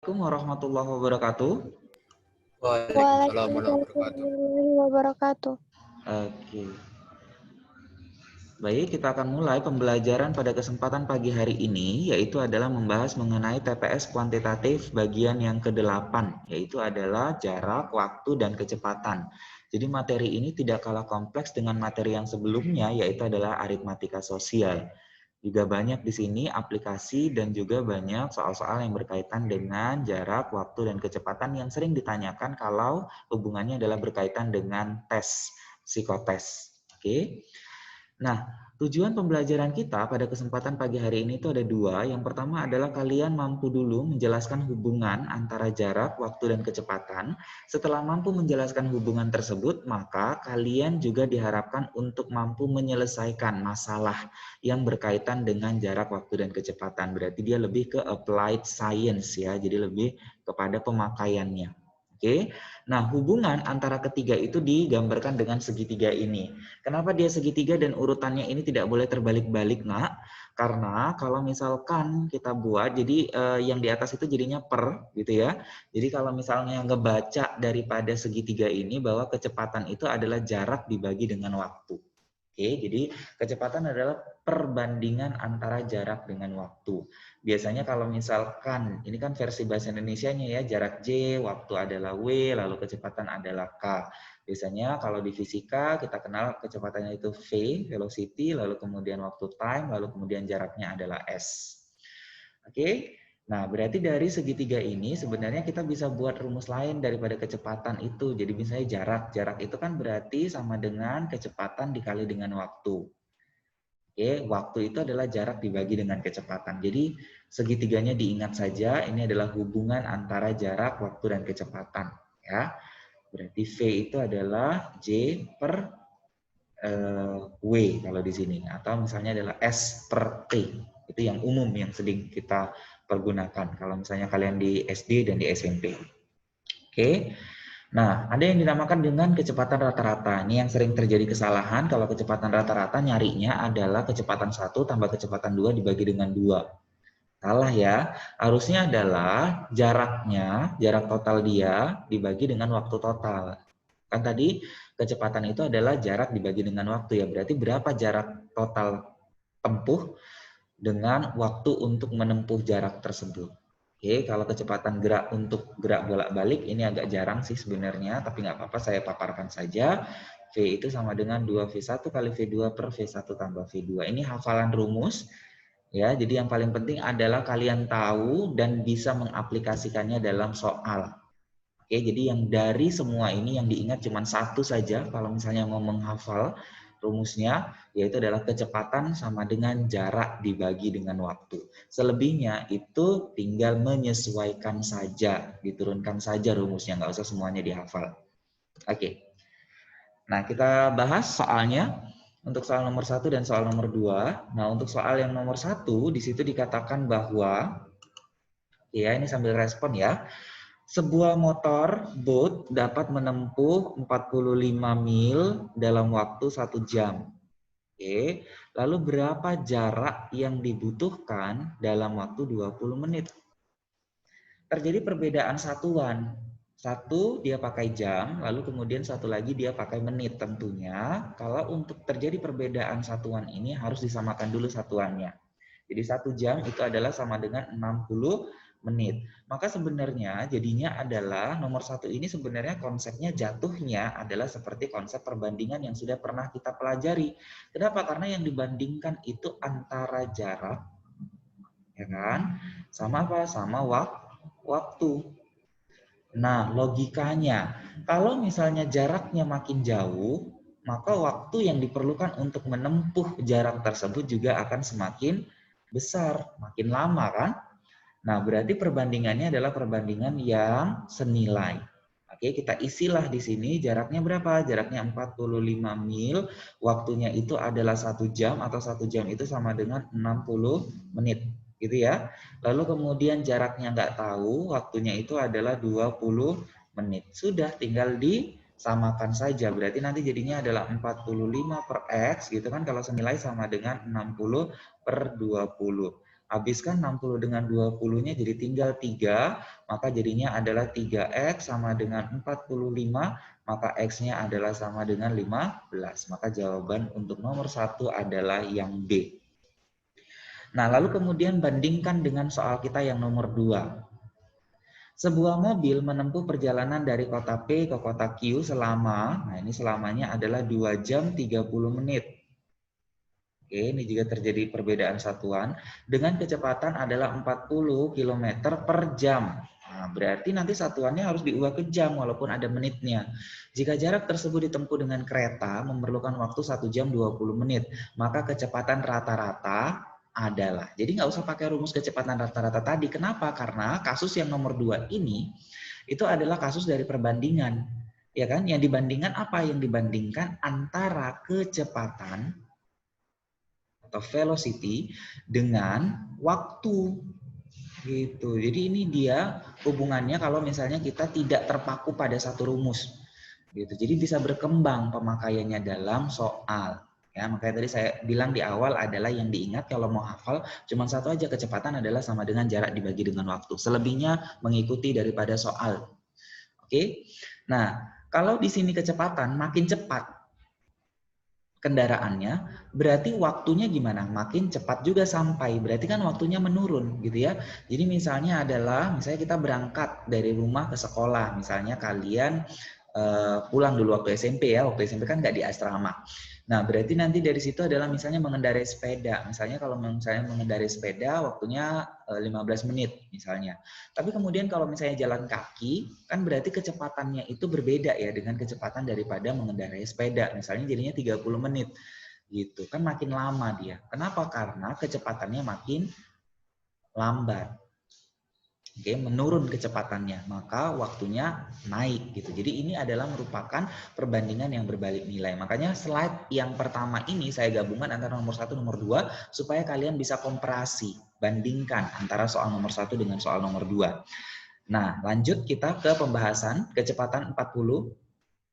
Assalamualaikum warahmatullahi wabarakatuh. Waalaikumsalam warahmatullahi wabarakatuh. Warahmatullahi wabarakatuh. Oke. Baik, kita akan mulai pembelajaran pada kesempatan pagi hari ini, yaitu adalah membahas mengenai TPS kuantitatif bagian yang ke-8, yaitu adalah jarak, waktu, dan kecepatan. Jadi materi ini tidak kalah kompleks dengan materi yang sebelumnya, yaitu adalah aritmatika sosial. Juga banyak di sini aplikasi dan juga banyak soal-soal yang berkaitan dengan jarak, waktu, dan kecepatan yang sering ditanyakan kalau hubungannya adalah berkaitan dengan tes, psikotes. Oke. Nah, tujuan pembelajaran kita pada kesempatan pagi hari ini itu ada dua. Yang pertama adalah kalian mampu dulu menjelaskan hubungan antara jarak, waktu, dan kecepatan. Setelah mampu menjelaskan hubungan tersebut, maka kalian juga diharapkan untuk mampu menyelesaikan masalah yang berkaitan dengan jarak, waktu, dan kecepatan. Berarti dia lebih ke applied science ya, jadi lebih kepada pemakaiannya. Oke. Nah, hubungan antara ketiga itu digambarkan dengan segitiga ini. Kenapa dia segitiga dan urutannya ini tidak boleh terbalik-balik, Nak? Karena kalau misalkan kita buat, jadi yang di atas itu jadinya per, gitu ya. Jadi kalau misalnya ngebaca daripada segitiga ini, bahwa kecepatan itu adalah jarak dibagi dengan waktu. Oke, jadi kecepatan adalah perbandingan antara jarak dengan waktu. Biasanya kalau misalkan, ini kan versi bahasa Indonesianya ya, jarak J, waktu adalah W, lalu kecepatan adalah K. Biasanya kalau di fisika kita kenal kecepatannya itu V, velocity, lalu kemudian waktu time, lalu kemudian jaraknya adalah S. Oke, nah berarti dari segitiga ini sebenarnya kita bisa buat rumus lain daripada kecepatan itu. Jadi misalnya jarak. Jarak itu kan berarti sama dengan kecepatan dikali dengan waktu. Oke, waktu itu adalah jarak dibagi dengan kecepatan. Jadi segitiganya diingat saja, ini adalah hubungan antara jarak, waktu, dan kecepatan. Ya, berarti V itu adalah J per W kalau di sini. Atau misalnya adalah S per T. Itu yang umum yang sering kita pergunakan. Kalau misalnya kalian di SD dan di SMP. Oke. Nah, ada yang dinamakan dengan kecepatan rata-rata. Ini yang sering terjadi kesalahan. Kalau kecepatan rata-rata nyarinya adalah kecepatan 1 tambah kecepatan 2 dibagi dengan 2. Salah ya. Harusnya adalah jaraknya, jarak total dia dibagi dengan waktu total. Kan tadi kecepatan itu adalah jarak dibagi dengan waktu ya. Berarti berapa jarak total tempuh dengan waktu untuk menempuh jarak tersebut. Oke, kalau kecepatan gerak untuk gerak bolak-balik ini agak jarang sih sebenarnya, tapi nggak apa-apa saya paparkan saja. V itu sama dengan 2V1 kali V2 per V1 tambah V2. Ini hafalan rumus. Ya, jadi yang paling penting adalah kalian tahu dan bisa mengaplikasikannya dalam soal. Oke, jadi yang dari semua ini yang diingat cuma satu saja kalau misalnya mau menghafal rumusnya, yaitu adalah kecepatan sama dengan jarak dibagi dengan waktu. Selebihnya itu tinggal menyesuaikan saja, diturunkan saja rumusnya, nggak usah semuanya dihafal. Oke. Nah, kita bahas soalnya. Untuk soal nomor 1 dan soal nomor 2. Nah, untuk soal yang nomor 1, di situ dikatakan bahwa, ya ini sambil respon ya, sebuah motor boat dapat menempuh 45 mil dalam waktu 1 jam. Oke, lalu berapa jarak yang dibutuhkan dalam waktu 20 menit? Terjadi perbedaan satuan. Satu dia pakai jam, lalu kemudian satu lagi dia pakai menit. Tentunya kalau untuk terjadi perbedaan satuan ini harus disamakan dulu satuannya. Jadi 1 jam itu adalah sama dengan 60 menit. Maka sebenarnya jadinya adalah nomor 1 ini sebenarnya konsepnya jatuhnya adalah seperti konsep perbandingan yang sudah pernah kita pelajari. Kenapa? Karena yang dibandingkan itu antara jarak, ya kan? Sama apa? Sama waktu. Nah, logikanya, kalau misalnya jaraknya makin jauh, maka waktu yang diperlukan untuk menempuh jarak tersebut juga akan semakin besar, makin lama kan? Nah, berarti perbandingannya adalah perbandingan yang senilai. Oke, kita isilah di sini jaraknya berapa? Jaraknya 45 mil, waktunya itu adalah 1 jam atau 1 jam itu sama dengan 60 menit. Gitu ya. Lalu kemudian jaraknya nggak tahu, waktunya itu adalah 20 menit. Sudah, tinggal disamakan saja. Berarti nanti jadinya adalah 45 per X, gitu kan, kalau senilai sama dengan 60 per 20. Habiskan 60 dengan 20-nya jadi tinggal 3, maka jadinya adalah 3X sama dengan 45, maka X-nya adalah sama dengan 15. Maka jawaban untuk nomor 1 adalah yang B. Nah, lalu kemudian bandingkan dengan soal kita yang nomor 2. Sebuah mobil menempuh perjalanan dari kota P ke kota Q selama, nah ini selamanya adalah 2 jam 30 menit. Oke, ini juga terjadi perbedaan satuan dengan kecepatan adalah 40 km per jam. Nah, berarti nanti satuannya harus diubah ke jam walaupun ada menitnya. Jika jarak tersebut ditempuh dengan kereta memerlukan waktu 1 jam 20 menit, maka kecepatan rata-rata adalah. Jadi nggak usah pakai rumus kecepatan rata-rata tadi. Kenapa? Karena kasus yang nomor 2 ini itu adalah kasus dari perbandingan. Ya kan? Yang dibandingkan apa? Yang dibandingkan antara kecepatan atau velocity dengan waktu gitu. Jadi ini dia hubungannya kalau misalnya kita tidak terpaku pada satu rumus gitu. Jadi bisa berkembang pemakaiannya dalam soal. Ya, makanya tadi saya bilang di awal adalah yang diingat kalau mau hafal cuma satu aja, kecepatan adalah sama dengan jarak dibagi dengan waktu. Selebihnya mengikuti daripada soal. Oke. Nah, kalau di sini kecepatan makin cepat kendaraannya, berarti waktunya gimana? Makin cepat juga sampai, berarti kan waktunya menurun gitu ya. Jadi misalnya misalnya kita berangkat dari rumah ke sekolah, misalnya kalian pulang dulu waktu SMP ya, waktu SMP kan nggak di asrama. Nah, berarti nanti dari situ adalah misalnya mengendarai sepeda. Misalnya kalau misalnya mengendarai sepeda waktunya 15 menit misalnya. Tapi kemudian kalau misalnya jalan kaki, kan berarti kecepatannya itu berbeda ya dengan kecepatan daripada mengendarai sepeda. Misalnya jadinya 30 menit gitu. Kan makin lama dia. Kenapa? Karena kecepatannya makin lambat. Oke, menurun kecepatannya, maka waktunya naik gitu. Jadi ini adalah merupakan perbandingan yang berbalik nilai. Makanya slide yang pertama ini saya gabungkan antara nomor 1 nomor 2 supaya kalian bisa komparasi, bandingkan antara soal nomor 1 dengan soal nomor 2. Nah, lanjut kita ke pembahasan kecepatan 40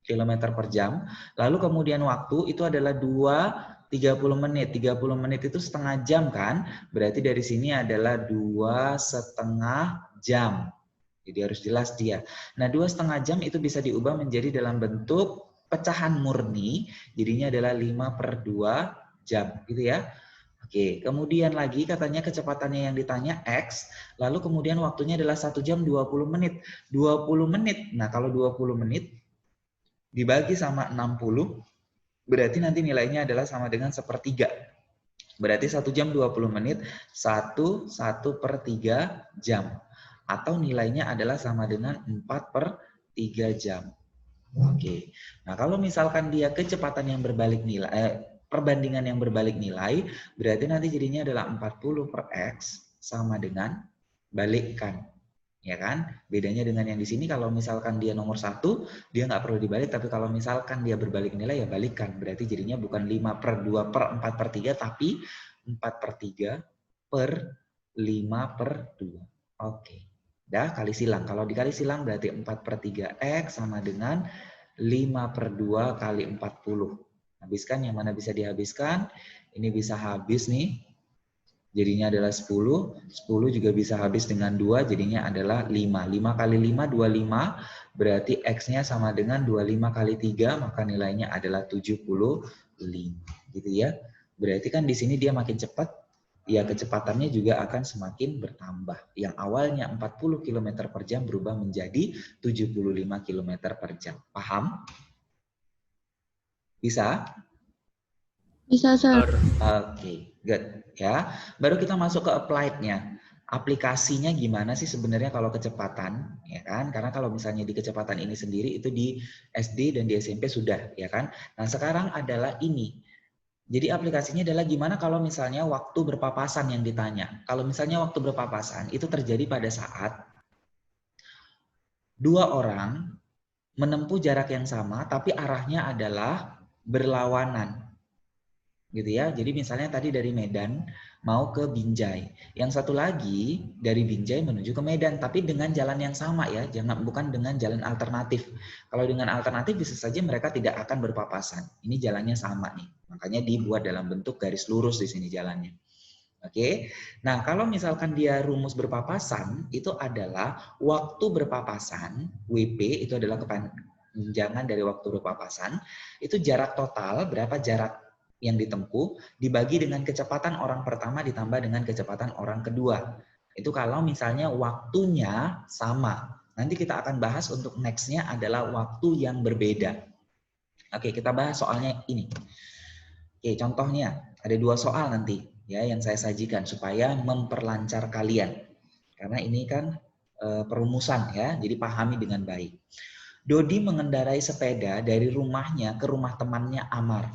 km per jam. Lalu kemudian waktu itu adalah 30 menit. 30 menit itu setengah jam kan? Berarti dari sini adalah 2,5 jam. Jadi harus jelas dia. Nah, 2,5 jam itu bisa diubah menjadi dalam bentuk pecahan murni. Jadinya adalah 5/2 jam. Gitu ya. Oke, kemudian lagi katanya kecepatannya yang ditanya X, lalu kemudian waktunya adalah 1 jam 20 menit. 20 menit, nah kalau 20 menit dibagi sama 60, berarti nanti nilainya adalah sama dengan 1/3. Berarti 1 jam 20 menit, 1/3 jam. Atau nilainya adalah sama dengan 4/3 jam. Oke. Nah, kalau misalkan dia kecepatan yang berbalik nilai, perbandingan yang berbalik nilai, berarti nanti jadinya adalah 40 per X sama dengan balikkan. Ya kan? Bedanya dengan yang di sini kalau misalkan dia nomor 1, dia nggak perlu dibalik, tapi kalau misalkan dia berbalik nilai ya balikkan. Berarti jadinya bukan 5/2 per 4/3, tapi 4/3 per 5/2. Oke. Dah kali silang. Kalau dikali silang berarti 4/3 X sama dengan 5/2 kali 40. Habiskan yang mana bisa dihabiskan. Ini bisa habis nih. Jadinya adalah 10. 10 juga bisa habis dengan 2. Jadinya adalah 5. 5 kali 5, 25. Berarti X-nya sama dengan 25 kali 3. Maka nilainya adalah 75. Gitu ya. Berarti kan di sini dia makin cepat. Ya kecepatannya juga akan semakin bertambah. Yang awalnya 40 km per jam berubah menjadi 75 km per jam. Paham? Bisa? Bisa, Sir. Oke, good. Ya, baru kita masuk ke applied-nya. Aplikasinya gimana sih sebenarnya kalau kecepatan, ya kan? Karena kalau misalnya di kecepatan ini sendiri itu di SD dan di SMP sudah, ya kan? Nah, sekarang adalah ini. Jadi aplikasinya adalah gimana kalau misalnya waktu berpapasan yang ditanya. Kalau misalnya waktu berpapasan itu terjadi pada saat dua orang menempuh jarak yang sama tapi arahnya adalah berlawanan. Gitu ya. Jadi misalnya tadi dari Medan mau ke Binjai. Yang satu lagi dari Binjai menuju ke Medan tapi dengan jalan yang sama ya, bukan dengan jalan alternatif. Kalau dengan alternatif bisa saja mereka tidak akan berpapasan. Ini jalannya sama nih. Makanya dibuat dalam bentuk garis lurus di sini jalannya. Oke. Nah, kalau misalkan dia rumus berpapasan, itu adalah waktu berpapasan, WP itu adalah kepanjangan dari waktu berpapasan, itu jarak total, berapa jarak yang ditempuh, dibagi dengan kecepatan orang pertama ditambah dengan kecepatan orang kedua. Itu kalau misalnya waktunya sama. Nanti kita akan bahas untuk next-nya adalah waktu yang berbeda. Oke, kita bahas soalnya ini. Oke, contohnya ada 2 soal nanti ya yang saya sajikan supaya memperlancar kalian. Karena ini kan perumusan ya, jadi pahami dengan baik. Dodi mengendarai sepeda dari rumahnya ke rumah temannya Amar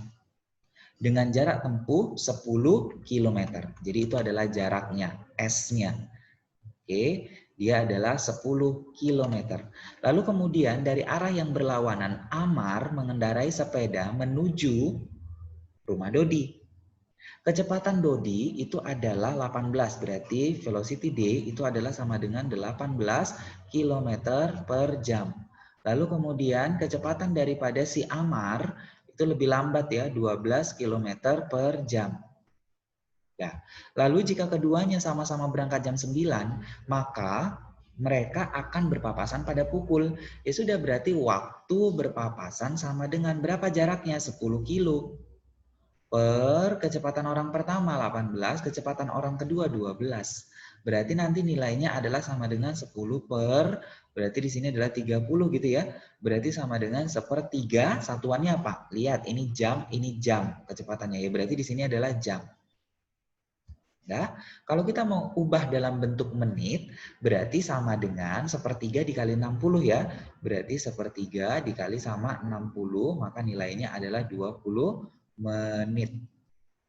dengan jarak tempuh 10 km. Jadi itu adalah jaraknya, S-nya. Oke, dia adalah 10 km. Lalu kemudian dari arah yang berlawanan, Amar mengendarai sepeda menuju rumah Dodi. Kecepatan Dodi itu adalah 18, berarti velocity D itu adalah sama dengan 18 km per jam. Lalu kemudian kecepatan daripada si Amar itu lebih lambat ya, 12 km per jam. Ya. Lalu jika keduanya sama-sama berangkat jam 9, maka mereka akan berpapasan pada pukul. Ya sudah, berarti waktu berpapasan sama dengan berapa jaraknya? 10 kilo. Per kecepatan orang pertama 18, kecepatan orang kedua 12. Berarti nanti nilainya adalah sama dengan 10 per, berarti di sini adalah 30 gitu ya. Berarti sama dengan 1/3, satuannya apa? Lihat, ini jam kecepatannya ya. Berarti di sini adalah jam. Ya, kalau kita mau ubah dalam bentuk menit, berarti sama dengan 1/3 dikali 60 ya. Berarti 1/3 dikali sama 60, maka nilainya adalah 20 menit.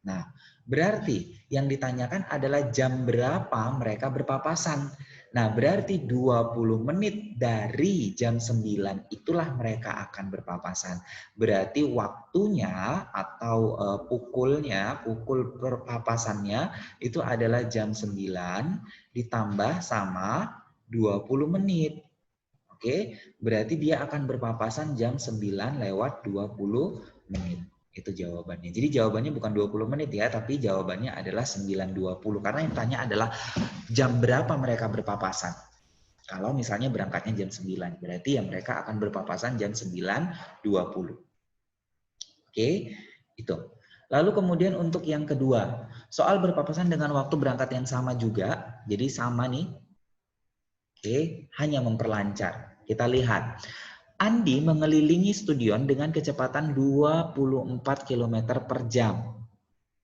Nah, berarti yang ditanyakan adalah jam berapa mereka berpapasan. Nah, berarti 20 menit dari jam 9 itulah mereka akan berpapasan. Berarti waktunya atau pukul berpapasannya itu adalah jam 9 ditambah sama 20 menit. Oke, berarti dia akan berpapasan jam 9 lewat 20 menit. Itu jawabannya. Jadi jawabannya bukan 20 menit ya, tapi jawabannya adalah 9.20. Karena yang tanya adalah jam berapa mereka berpapasan. Kalau misalnya berangkatnya jam 9, berarti ya mereka akan berpapasan jam 9.20. Oke, itu. Lalu kemudian untuk yang kedua, soal berpapasan dengan waktu berangkat yang sama juga. Jadi sama nih. Oke, hanya memperlancar. Kita lihat. Andi mengelilingi stadion dengan kecepatan 24 km per jam.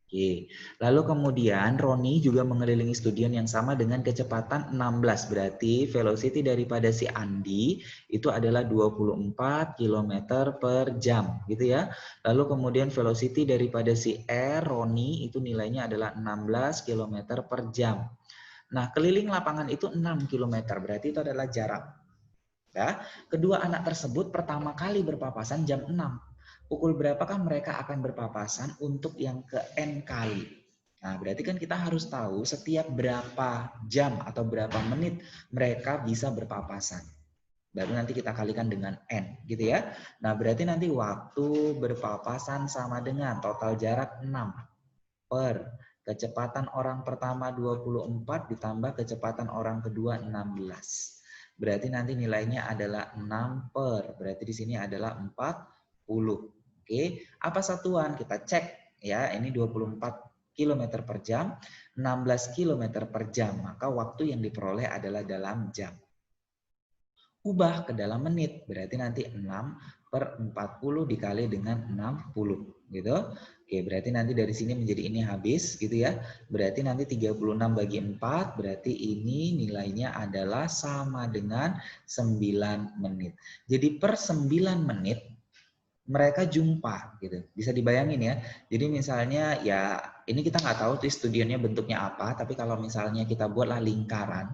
Oke. Lalu kemudian Roni juga mengelilingi stadion yang sama dengan kecepatan 16. Berarti velocity daripada si Andi itu adalah 24 km per jam. Gitu ya. Lalu kemudian velocity daripada si Roni itu nilainya adalah 16 km per jam. Nah, keliling lapangan itu 6 km. Berarti itu adalah jarak. Ya, kedua anak tersebut pertama kali berpapasan jam 6. Pukul berapakah mereka akan berpapasan untuk yang ke N kali? Nah, berarti kan kita harus tahu setiap berapa jam atau berapa menit mereka bisa berpapasan. Baru nanti kita kalikan dengan N, gitu ya. Nah, berarti nanti waktu berpapasan sama dengan total jarak 6 per kecepatan orang pertama 24 ditambah kecepatan orang kedua 16. Berarti nanti nilainya adalah 6 per. Berarti di sini adalah 40. Oke, apa satuan? Kita cek ya. Ini 24 km per jam, 16 km per jam. Maka waktu yang diperoleh adalah dalam jam. Ubah ke dalam menit. Berarti nanti 6 per 40 dikali dengan 60. Gitu. Oke, berarti nanti dari sini menjadi ini habis gitu ya. Berarti nanti 36 bagi 4, berarti ini nilainya adalah sama dengan 9 menit. Jadi per 9 menit mereka jumpa gitu. Bisa dibayangin ya. Jadi misalnya ya ini kita nggak tahu tuh studionya bentuknya apa, tapi kalau misalnya kita buatlah lingkaran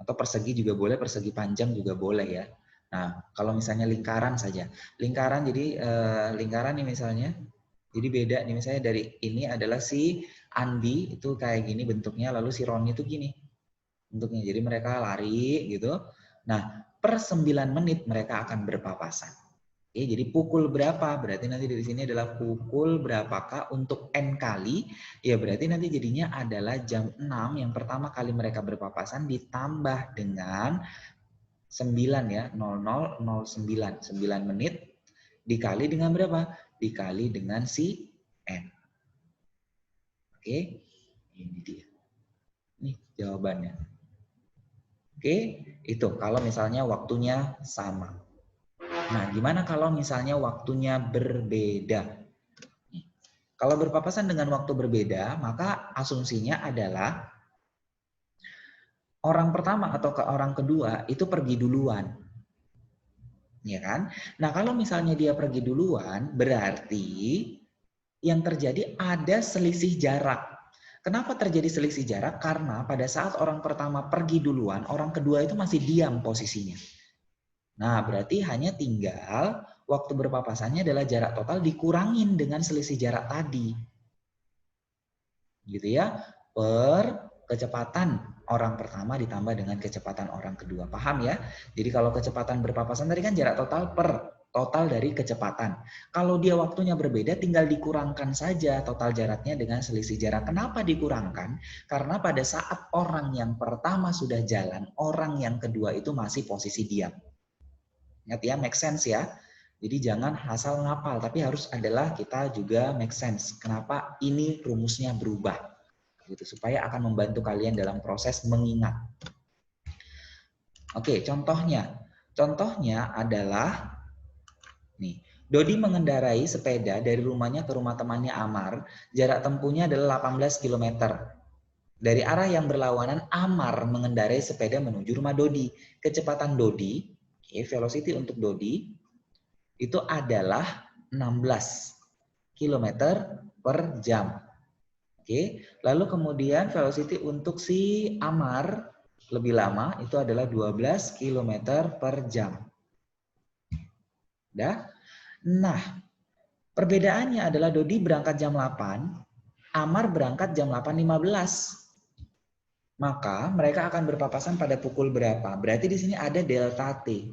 atau persegi juga boleh, persegi panjang juga boleh ya. Nah, kalau misalnya lingkaran saja. Lingkaran jadi lingkaran nih misalnya. Jadi beda nih, misalnya dari ini adalah si Andi itu kayak gini bentuknya, lalu si Roni itu gini bentuknya. Jadi mereka lari gitu. Nah, per 9 menit mereka akan berpapasan. Oke, jadi pukul berapa? Berarti nanti di sini adalah pukul berapakah untuk N kali? Ya berarti nanti jadinya adalah jam 6 yang pertama kali mereka berpapasan ditambah dengan 9 ya, 0009, 9 menit dikali dengan berapa? Dikali dengan si N. Oke, ini dia. Ini jawabannya. Oke, itu kalau misalnya waktunya sama. Nah, gimana kalau misalnya waktunya berbeda? Kalau berpapasan dengan waktu berbeda, maka asumsinya adalah orang pertama atau ke orang kedua itu pergi duluan. Ya kan? Nah, kalau misalnya dia pergi duluan, berarti yang terjadi ada selisih jarak. Kenapa terjadi selisih jarak? Karena pada saat orang pertama pergi duluan, orang kedua itu masih diam posisinya. Nah, berarti hanya tinggal waktu berpapasannya adalah jarak total dikurangin dengan selisih jarak tadi. Gitu ya. Per kecepatan orang pertama ditambah dengan kecepatan orang kedua. Paham ya? Jadi kalau kecepatan berpapasan tadi kan jarak total per total dari kecepatan. Kalau dia waktunya berbeda tinggal dikurangkan saja total jaraknya dengan selisih jarak. Kenapa dikurangkan? Karena pada saat orang yang pertama sudah jalan, orang yang kedua itu masih posisi diam. Ingat ya, make sense ya. Jadi jangan asal ngapal, tapi harus adalah kita juga make sense. Kenapa ini rumusnya berubah? Gitu, supaya akan membantu kalian dalam proses mengingat. Oke, contohnya. Contohnya adalah nih, Dodi mengendarai sepeda dari rumahnya ke rumah temannya Amar. Jarak tempuhnya adalah 18 km. Dari arah yang berlawanan, Amar mengendarai sepeda menuju rumah Dodi. Kecepatan Dodi, velocity untuk Dodi, itu adalah 16 km per jam. Oke, lalu kemudian velocity untuk si Amar lebih lama itu adalah 12 km per jam. Udah? Nah, perbedaannya adalah Dodi berangkat jam 8, Amar berangkat jam 8.15. Maka mereka akan berpapasan pada pukul berapa? Berarti di sini ada delta T.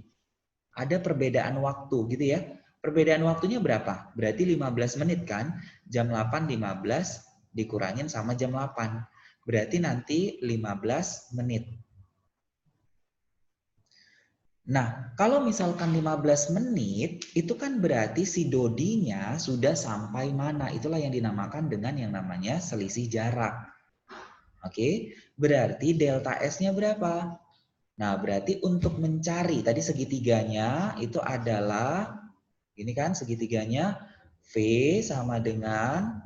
Ada perbedaan waktu gitu ya. Perbedaan waktunya berapa? Berarti 15 menit kan? Jam 8.15 dikurangin sama jam 8. Berarti nanti 15 menit. Nah, kalau misalkan 15 menit, itu kan berarti si Dodinya sudah sampai mana? Itulah yang dinamakan dengan yang namanya selisih jarak. Oke, berarti delta S-nya berapa? Nah, berarti untuk mencari, tadi segitiganya itu adalah, ini kan segitiganya, V sama dengan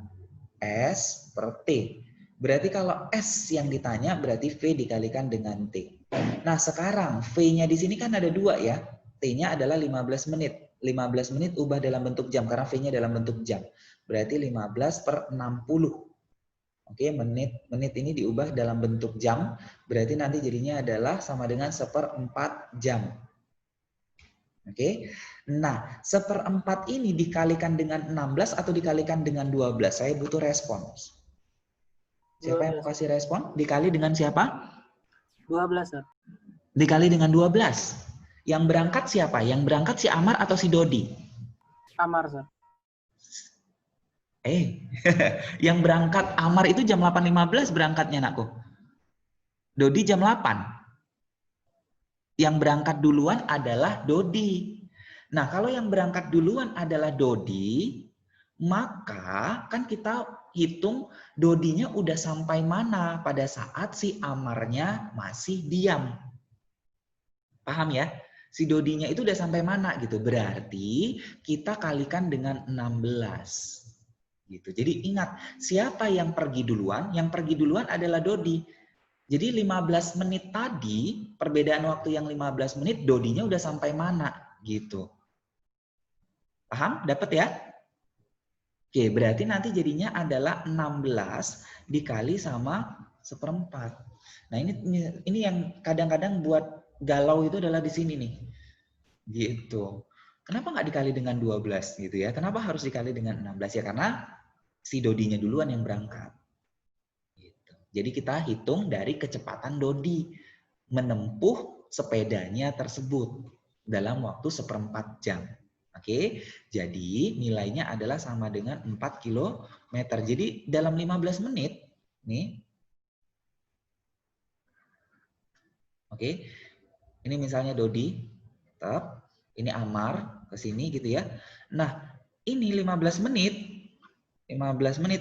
S per T. Berarti kalau S yang ditanya, berarti V dikalikan dengan T. Nah, sekarang V-nya di sini kan ada 2 ya. T-nya adalah 15 menit. 15 menit ubah dalam bentuk jam, karena V-nya dalam bentuk jam. Berarti 15 per 60. Oke, menit ini diubah dalam bentuk jam. Berarti nanti jadinya adalah sama dengan 1/4 jam. Oke, nah 1/4 ini dikalikan dengan 16 atau dikalikan dengan 12? Saya butuh respons. Siapa yang mau kasih respon? Dikali dengan siapa? 12, Sir. Dikali dengan 12. Yang berangkat siapa? Yang berangkat si Amar atau si Dodi? Amar, Sir. Yang berangkat Amar itu jam 8.15 berangkatnya, anakku. Dodi jam 8. Yang berangkat duluan adalah Dodi. Nah, kalau yang berangkat duluan adalah Dodi, maka kan kita hitung Dodinya udah sampai mana pada saat si Amarnya masih diam. Paham ya? Si Dodinya itu udah sampai mana gitu. Berarti kita kalikan dengan 16. Gitu. Jadi ingat, siapa yang pergi duluan? Yang pergi duluan adalah Dodi. Jadi 15 menit tadi, perbedaan waktu yang 15 menit, Dodinya udah sampai mana? Gitu. Paham? Dapat ya? Oke, berarti nanti jadinya adalah 16 dikali sama 1/4. Nah ini yang kadang-kadang buat galau itu adalah di sini nih. Gitu. Kenapa nggak dikali dengan 12 gitu ya? Kenapa harus dikali dengan 16? Ya karena si Dodinya duluan yang berangkat. Jadi kita hitung dari kecepatan Dodi menempuh sepedanya tersebut dalam waktu 1/4 jam. Oke, jadi nilainya adalah sama dengan 4 kilometer. Jadi dalam 15 menit, nih, oke, ini misalnya Dodi, tetap, ini Amar, ke sini gitu ya. Nah, ini 15 menit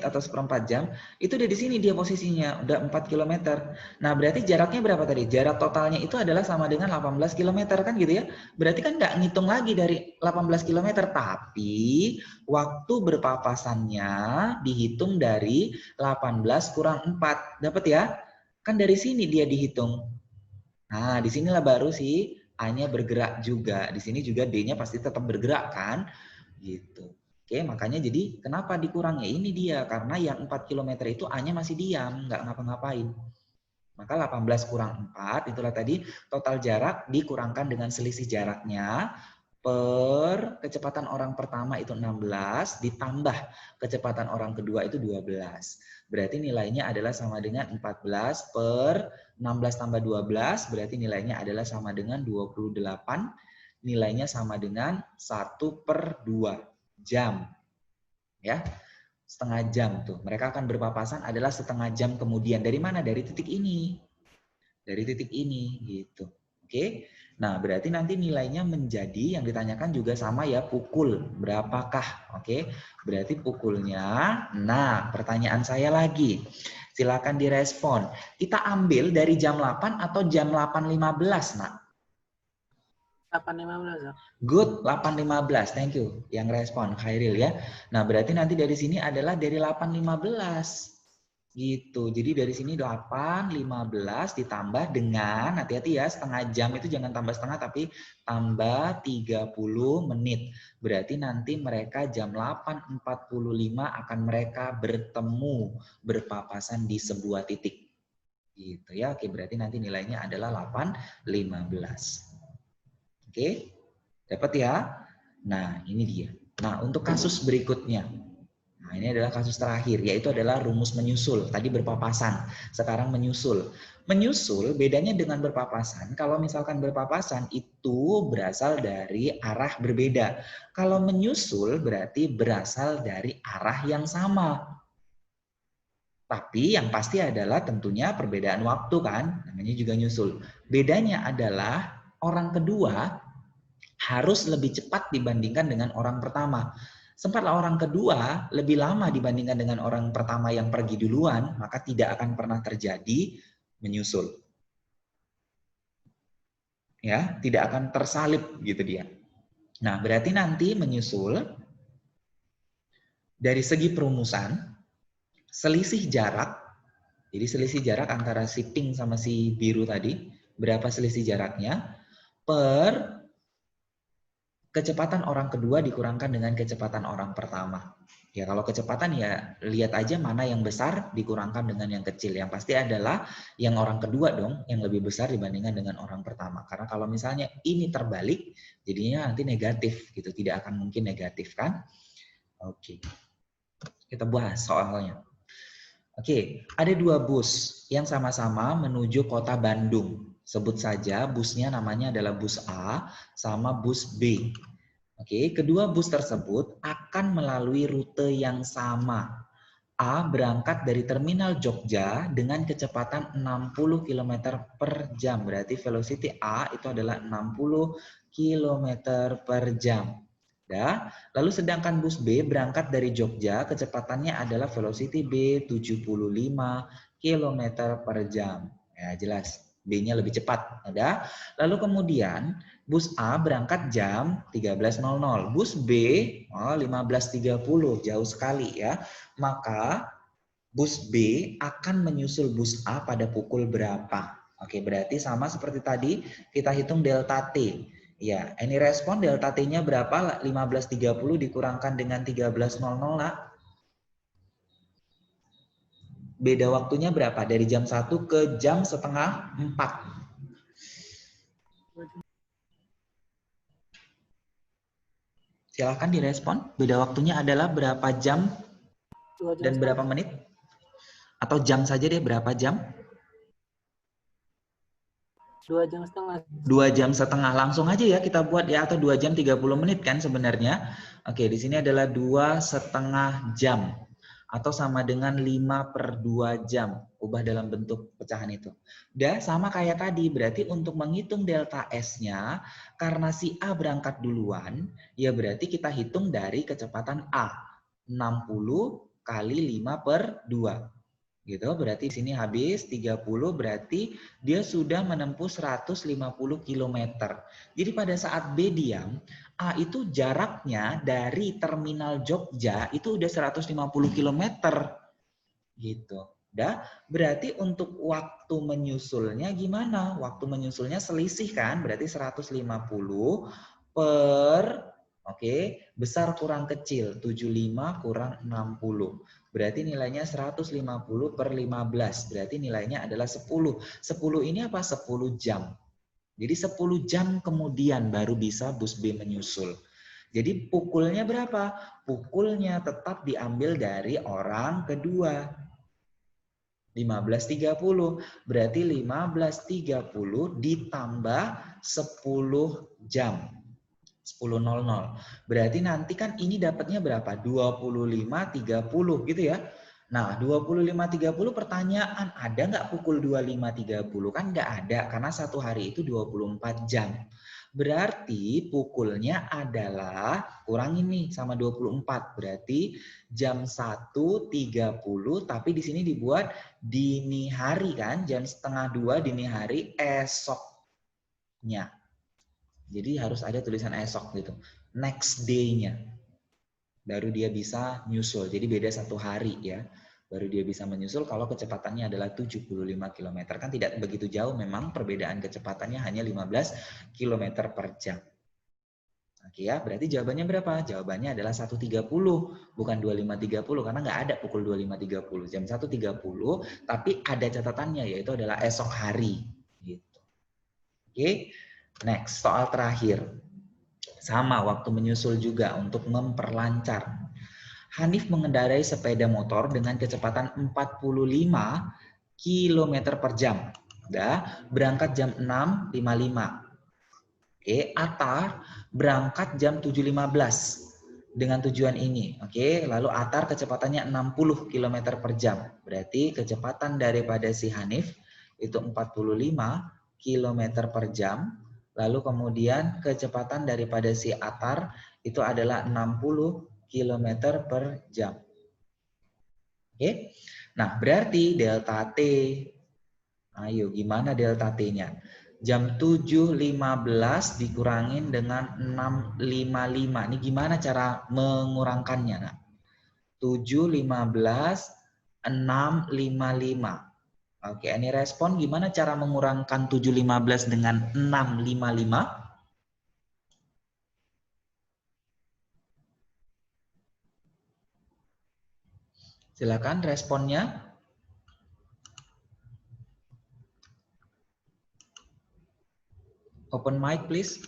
atau seperempat jam, itu udah di sini dia posisinya, udah 4 km. Nah, berarti jaraknya berapa tadi? Jarak totalnya itu adalah sama dengan 18 km kan gitu ya. Berarti kan nggak ngitung lagi dari 18 km, tapi waktu berpapasannya dihitung dari 18 kurang 4. Dapat ya? Kan dari sini dia dihitung. Nah, disinilah baru si A-nya bergerak juga. Di sini juga D-nya pasti tetap bergerak kan? Gitu. Oke, makanya jadi kenapa dikurangnya ini dia, karena yang 4 km itu A-nya masih diam, nggak ngapa-ngapain. Maka 18 kurang 4, itulah tadi total jarak dikurangkan dengan selisih jaraknya per kecepatan orang pertama itu 16, ditambah kecepatan orang kedua itu 12. Berarti nilainya adalah sama dengan 14 per 16 tambah 12, berarti nilainya adalah sama dengan 28, nilainya sama dengan 1/2 jam, ya, setengah jam tuh. Mereka akan berpapasan adalah setengah jam kemudian. Dari mana? Dari titik ini. Dari titik ini, gitu. Oke. Nah, berarti nanti nilainya menjadi yang ditanyakan juga sama ya, pukul berapakah? Oke. Berarti pukulnya. Nah, pertanyaan saya lagi. Silakan direspon. Kita ambil dari jam 8 atau jam 8.15, Nak? 8.15, Sir. Good, 8.15. Thank you. Yang respon, Khairil ya. Nah, berarti nanti dari sini adalah dari 8.15. Gitu. Jadi dari sini 8.15 ditambah dengan, hati-hati ya, setengah jam itu jangan tambah setengah, tapi tambah 30 menit. Berarti nanti mereka jam 8.45 akan mereka bertemu, berpapasan di sebuah titik. Gitu ya. Oke, berarti nanti nilainya adalah 8.15. Oke, dapat ya? Nah, ini dia. Nah, untuk kasus berikutnya. Nah, ini adalah kasus terakhir, yaitu adalah rumus menyusul. Tadi berpapasan, sekarang menyusul. Menyusul bedanya dengan berpapasan, kalau misalkan berpapasan itu berasal dari arah berbeda. Kalau menyusul berarti berasal dari arah yang sama. Tapi yang pasti adalah tentunya perbedaan waktu kan, namanya juga nyusul. Bedanya adalah orang kedua harus lebih cepat dibandingkan dengan orang pertama. Sempatlah orang kedua lebih lama dibandingkan dengan orang pertama yang pergi duluan, maka tidak akan pernah terjadi menyusul. Ya, tidak akan tersalip gitu dia. Nah, berarti nanti menyusul dari segi perumusan, selisih jarak, jadi selisih jarak antara si pink sama si biru tadi, berapa selisih jaraknya, per kecepatan orang kedua dikurangkan dengan kecepatan orang pertama. Ya kalau kecepatan ya lihat aja mana yang besar dikurangkan dengan yang kecil. Yang pasti adalah yang orang kedua dong yang lebih besar dibandingkan dengan orang pertama. Karena kalau misalnya ini terbalik jadinya nanti negatif gitu. Tidak akan mungkin negatif kan. Oke. Kita bahas soalnya. Oke, ada dua bus yang sama-sama menuju kota Bandung. Sebut saja busnya namanya adalah bus A sama bus B. Oke, kedua bus tersebut akan melalui rute yang sama. A berangkat dari terminal Jogja dengan kecepatan 60 km per jam. Berarti velocity A itu adalah 60 km per jam. Ya. Lalu sedangkan bus B berangkat dari Jogja, kecepatannya adalah velocity B 75 km per jam. Ya, jelas. B-nya lebih cepat. Ada. Lalu kemudian bus A berangkat jam 13.00. Bus B 15.30. Jauh sekali ya. Maka bus B akan menyusul bus A pada pukul berapa? Oke, berarti sama seperti tadi kita hitung delta T. Ya, ini respon delta T-nya berapa? 15.30 dikurangkan dengan 13.00 lah. Beda waktunya berapa? Dari jam 1 ke jam setengah 4. Silahkan direspon. Beda waktunya adalah berapa jam dan berapa menit? Atau jam saja deh, berapa jam? 2 jam setengah. 2 jam setengah. Langsung aja ya kita buat ya, atau 2 jam 30 menit kan sebenarnya. Oke, di sini adalah 2,5 jam. Atau sama dengan 5/2 jam. Ubah dalam bentuk pecahan itu. Udah sama kayak tadi. Berarti untuk menghitung delta S-nya, karena si A berangkat duluan, ya berarti kita hitung dari kecepatan A. 60 kali 5/2. Gitu, berarti di sini habis 30, berarti dia sudah menempuh 150 km. Jadi pada saat B diam, A itu jaraknya dari terminal Jogja itu udah 150 km. Gitu. Udah, berarti untuk waktu menyusulnya gimana? Waktu menyusulnya selisih kan, berarti 150 per besar kurang kecil, 75 kurang 60. Berarti nilainya 150 per 15. Berarti nilainya adalah 10. 10 ini apa? 10 jam. Jadi 10 jam kemudian baru bisa bus B menyusul. Jadi pukulnya berapa? Pukulnya tetap diambil dari orang kedua. 15.30. Berarti 15.30 ditambah 10 jam. 10.00. Berarti nanti kan ini dapatnya berapa? 25.30 gitu ya. Nah, 25.30 pertanyaan, ada nggak pukul 25.30? Kan nggak ada, karena satu hari itu 24 jam. Berarti pukulnya adalah, kurang ini sama 24. Berarti jam 1.30, tapi di sini dibuat dini hari kan, jam 1:30 dini hari esoknya. Jadi harus ada tulisan esok gitu. Next day-nya. Baru dia bisa nyusul. Jadi beda 1 hari ya. Baru dia bisa menyusul kalau kecepatannya adalah 75 km. Kan tidak begitu jauh memang, perbedaan kecepatannya hanya 15 km per jam. Oke ya, berarti jawabannya berapa? Jawabannya adalah 1.30, bukan 25.30 karena nggak ada pukul 25.30. Jam 1.30, tapi ada catatannya yaitu adalah esok hari. Gitu. Oke. Next, soal terakhir. Sama, waktu menyusul juga untuk memperlancar. Hanif mengendarai sepeda motor dengan kecepatan 45 km per jam. Udah, berangkat jam 6.55. Oke, Atar berangkat jam 7.15 dengan tujuan ini. Oke, lalu Atar kecepatannya 60 km per jam. Berarti kecepatan daripada si Hanif itu 45 km per jam. Lalu kemudian kecepatan daripada si Atar itu adalah 60 km per jam. Oke. Nah, berarti delta T. Ayo, gimana delta T-nya? Jam 7.15 dikurangin dengan 6.55. Ini gimana cara mengurangkannya? Nah, 7.15, 6.55. Oke, ini respon gimana cara mengurangkan 7.15 dengan 6.55? Silakan responnya. Open mic please.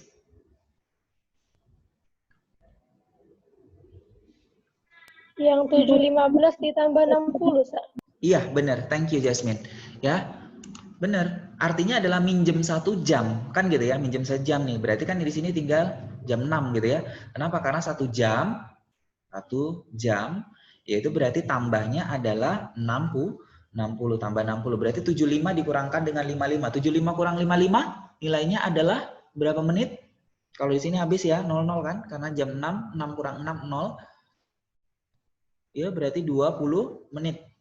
Yang 7.15 ditambah 60, Sir. Iya, benar. Thank you, Jasmine. Ya, benar. Artinya adalah minjem 1 jam. Kan gitu ya, minjem 1 jam nih. Berarti kan di sini tinggal jam 6 gitu ya. Kenapa? Karena 1 jam, yaitu berarti tambahnya adalah 60 tambah 60. Berarti 75 dikurangkan dengan 55. 75 kurang 55, nilainya adalah berapa menit? Kalau di sini habis ya, 00 kan? Karena jam 6, 6 kurang 6, 0. Ya, berarti 20 menit.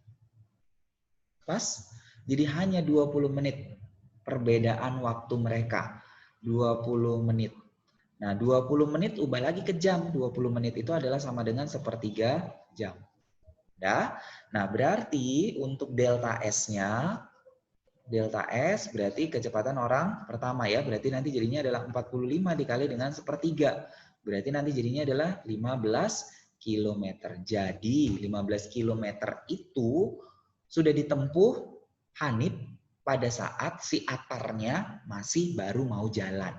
Pas, jadi hanya 20 menit perbedaan waktu mereka. 20 menit. Nah, 20 menit ubah lagi ke jam. 20 menit itu adalah sama dengan 1/3 jam. Ya. Nah, berarti untuk delta S-nya, delta S berarti kecepatan orang pertama ya. Berarti nanti jadinya adalah 45 dikali dengan 1/3. Berarti nanti jadinya adalah 15 km. Jadi 15 km itu sudah ditempuh Hanif pada saat si Atarnya masih baru mau jalan.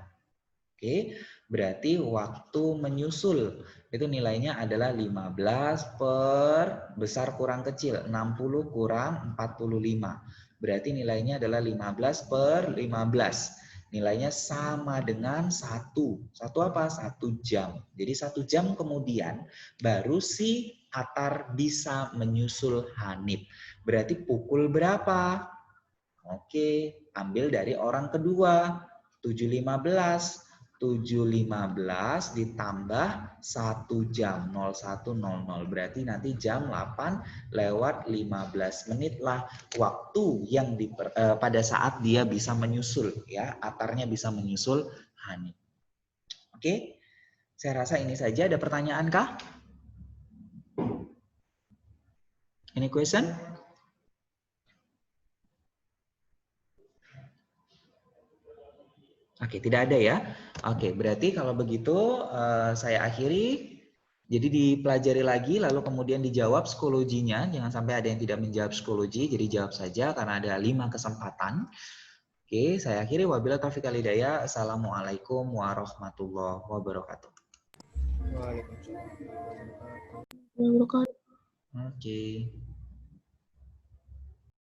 Oke, berarti waktu menyusul itu nilainya adalah 15 per besar kurang kecil, 60 kurang 45. Berarti nilainya adalah 15 per 15. Nilainya sama dengan 1. 1 apa? 1 jam. Jadi 1 jam kemudian baru si Atar bisa menyusul Hanif. Berarti pukul berapa? Oke, ambil dari orang kedua. 7.15. 7.15 ditambah 1 jam 01.00. Berarti nanti jam 8:15 menit lah waktu yang pada saat dia bisa menyusul, ya, Atarnya bisa menyusul Hanif. Oke, saya rasa ini saja. Ada pertanyaan kah? Any question? Oke, tidak ada ya. Oke, berarti kalau begitu saya akhiri. Jadi dipelajari lagi, lalu kemudian dijawab psikologinya. Jangan sampai ada yang tidak menjawab psikologi, jadi jawab saja karena ada 5 kesempatan. Oke, saya akhiri. Wabillahi taufiq wal hidayah. Assalamualaikum warahmatullahi wabarakatuh. Waalaikumsalam warahmatullahi wabarakatuh. Oke.